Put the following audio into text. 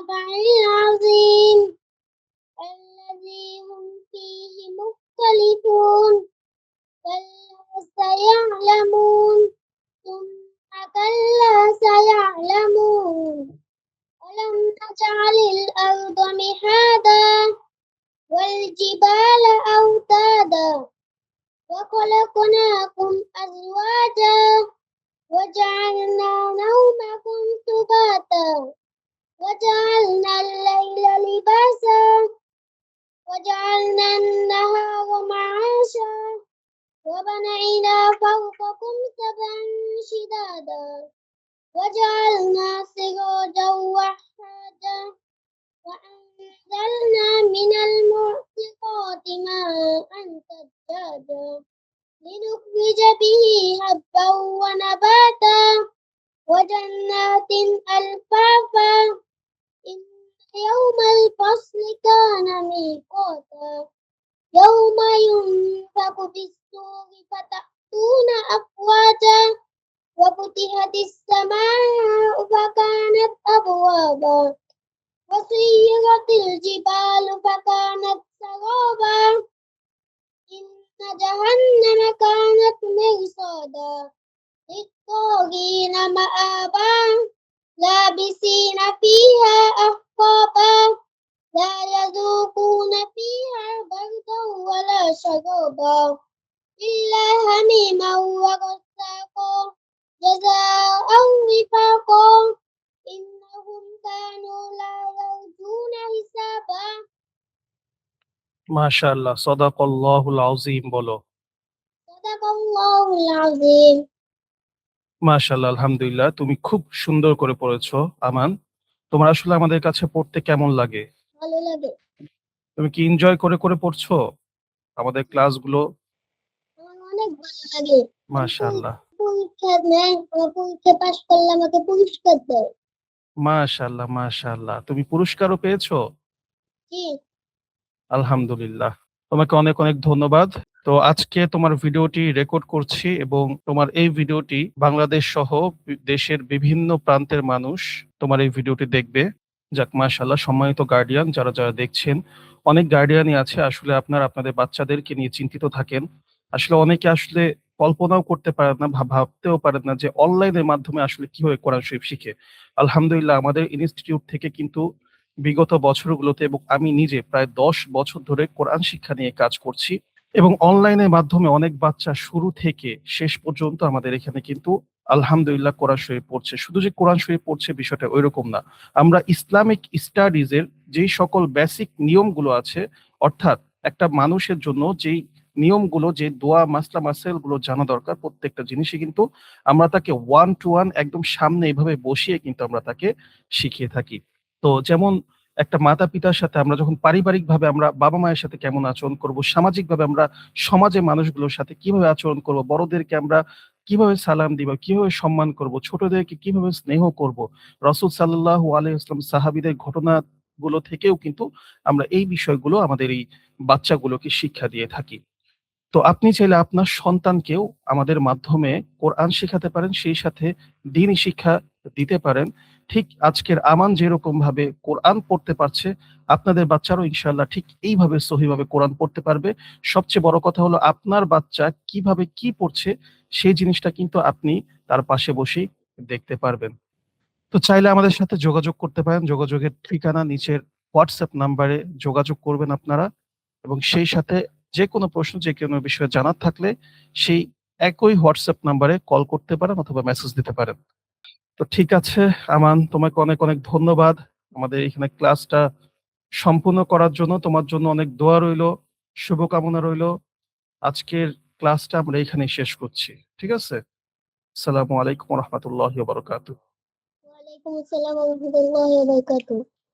النبأ العظيم الذي هم فيه مختلفون كلا سيعلمون ثم كلا سيعلمون ألم نجعل الأرض مهادا والجبال أوتادا وخلقناكم أزواجا وجعلنا نومكم سباتا وجعلنا الليل لباسا وجعلنا النهار معاشا وبنينا فوقكم سبعا شدادا وجعلنا سراجا وحاجا وأنزلنا من المعصرات ماء ثجاجا لنخرج به حبا ونباتا وجنات ألفافا إن يوم الفصل كان ميقاتا يوم ينفخ في الصور فتأتون أفواجا وفتحت السماء فكانت أبوابا وسيرت الجبال فكانت سرابا إن جهنم كانت مرصادا للطاغين مآبا لابسين فيها أحقابا لا يذوقون فيها بردا ولا شرابا إلا حميما وغساقا جزاء وفاقا إنهم كانوا لا يرجون حسابا মাশাআল্লাহ, সাদাকাল্লাহুল আযীম বলো। صدق الله العظيم মাশাআল্লাহ, আলহামদুলিল্লাহ। তুমি খুব সুন্দর করে পড়েছো আমান। তোমার আসলে আমাদের কাছে পড়তে কেমন লাগে? ভালো লাগে তুমি কি এনজয় করে করে পড়ছো আমাদের ক্লাসগুলো? আমার অনেক ভালো লাগে আমি মাশাআল্লাহ, পরীক্ষা নেয় আমার পরীক্ষা পাশ করলে আমাকে পুরস্কার দেয় মাশাআল্লাহ, মাশাআল্লাহ। তুমি পুরস্কারও পেয়েছো? জি আলহামদুলিল্লাহ। তোমাকে অনেক অনেক ধন্যবাদ। তো আজকে তোমার ভিডিওটি রেকর্ড করছি এবং তোমার এই ভিডিওটি বাংলাদেশ সহ দেশের বিভিন্ন প্রান্তের মানুষ তোমার এই ভিডিওটি দেখবে। যাক, মাশাআল্লাহ। সম্মানিত গার্ডিয়ান যারা যারা দেখছেন, অনেক গার্ডিয়ানই আছে আসলে আপনাদের বাচ্চাদেরকে নিয়ে চিন্তিত থাকেন। আসলে অনেকে আসলে কল্পনাও করতে পারেন না, ভাবতেও পারেন না যে অনলাইনের মাধ্যমে আসলে কিভাবে কোরআন শরীফ শিখে। আলহামদুলিল্লাহ, আমাদের ইনস্টিটিউট থেকে কিন্তু বিগত বছরগুলোতে এবং আমি নিজে প্রায় ১০ বছর ধরে কোরআন শিক্ষা নিয়ে কাজ করছি এবং অনলাইনের মাধ্যমে অনেক বাচ্চা শুরু থেকে শেষ পর্যন্ত আমাদের এখানে কিন্তু আলহামদুলিল্লাহ কোরআন শরীফ পড়ছে। শুধু যে কোরআন শরীফ পড়ছে বিষয়টা ঐরকম না। আমরা ইসলামিক স্টাডিজ এর যেই সকল বেসিক নিয়মগুলো আছে, অর্থাৎ একটা মানুষের জন্য যেই নিয়মগুলো, যে দোয়া মাসলা মাসাইল গুলো জানা দরকার, প্রত্যেকটা জিনিসই কিন্তু আমরা তাকে ওয়ান টু ওয়ান একদম সামনে এভাবে বসিয়ে কিন্তু আমরা তাকে শিখিয়ে থাকি। তো যেমন একটা মাতা-পিতার সাথে আমরা যখন পারিবারিকভাবে আমরা বাবা-মায়ের সাথে কেমন আচরণ করব, সামাজিকভাবে আমরা সমাজের মানুষগুলোর সাথে কিভাবে আচরণ করব, বড়দেরকে আমরা কিভাবে সালাম দিব, কিভাবে সম্মান করব, ছোটদেরকে কিভাবে স্নেহ করব। রাসূল সাল্লাল্লাহু আলাইহি ওয়াসাল্লাম সাহাবীদের ঘটনাগুলো থেকেও কিন্তু আমরা এই বিষয়গুলো আমাদের এই বাচ্চাগুলোকে শিক্ষা দিয়ে থাকি। তো আপনি চাইলে আপনার সন্তানকেও আমাদের মাধ্যমে কোরআন শেখাতে পারেন, সেই সাথে দ্বীনি শিক্ষা দিতে পারেন। ঠিক আজকের আমান যেরকম ভাবে কোরআন পড়তে পারছে, আপনাদের বাচ্চারাও ইনশাআল্লাহ ঠিক এইভাবে সহিভাবে কোরআন পড়তে পারবে। সবচেয়ে বড় কথা হলো আপনার বাচ্চা কিভাবে কি পড়ছে সেই জিনিসটা কিন্তু আপনি তার পাশে বসেই দেখতে পারবেন। তো চাইলে আমাদের সাথে যোগাযোগ করতে পারেন। যোগাযোগের ঠিকানা নিচের WhatsApp নাম্বারে যোগাযোগ করবেন আপনারা এবং সেই সাথে যেকোনো প্রশ্ন, যেকোনো বিষয়ে জানার থাকলে সেই একই WhatsApp নাম্বারে কল করতে পারেন অথবা মেসেজ দিতে পারেন। তো ঠিক আছে আমান, তোমাকে অনেক অনেক ধন্যবাদ আমাদের এখানে ক্লাসটা সম্পূর্ণ করার জন্য। তোমার জন্য অনেক দোয়া রইলো, শুভকামনা রইলো। আজকের ক্লাসটা আমরা এখানেই শেষ করছি। ঠিক আছে? আসসালামু আলাইকুম ওয়া রাহমাতুল্লাহি ওয়া বারাকাতুহু। ওয়ালাইকুম আসসালাম ওয়া রাহমাতুল্লাহি ওয়া বারাকাতুহু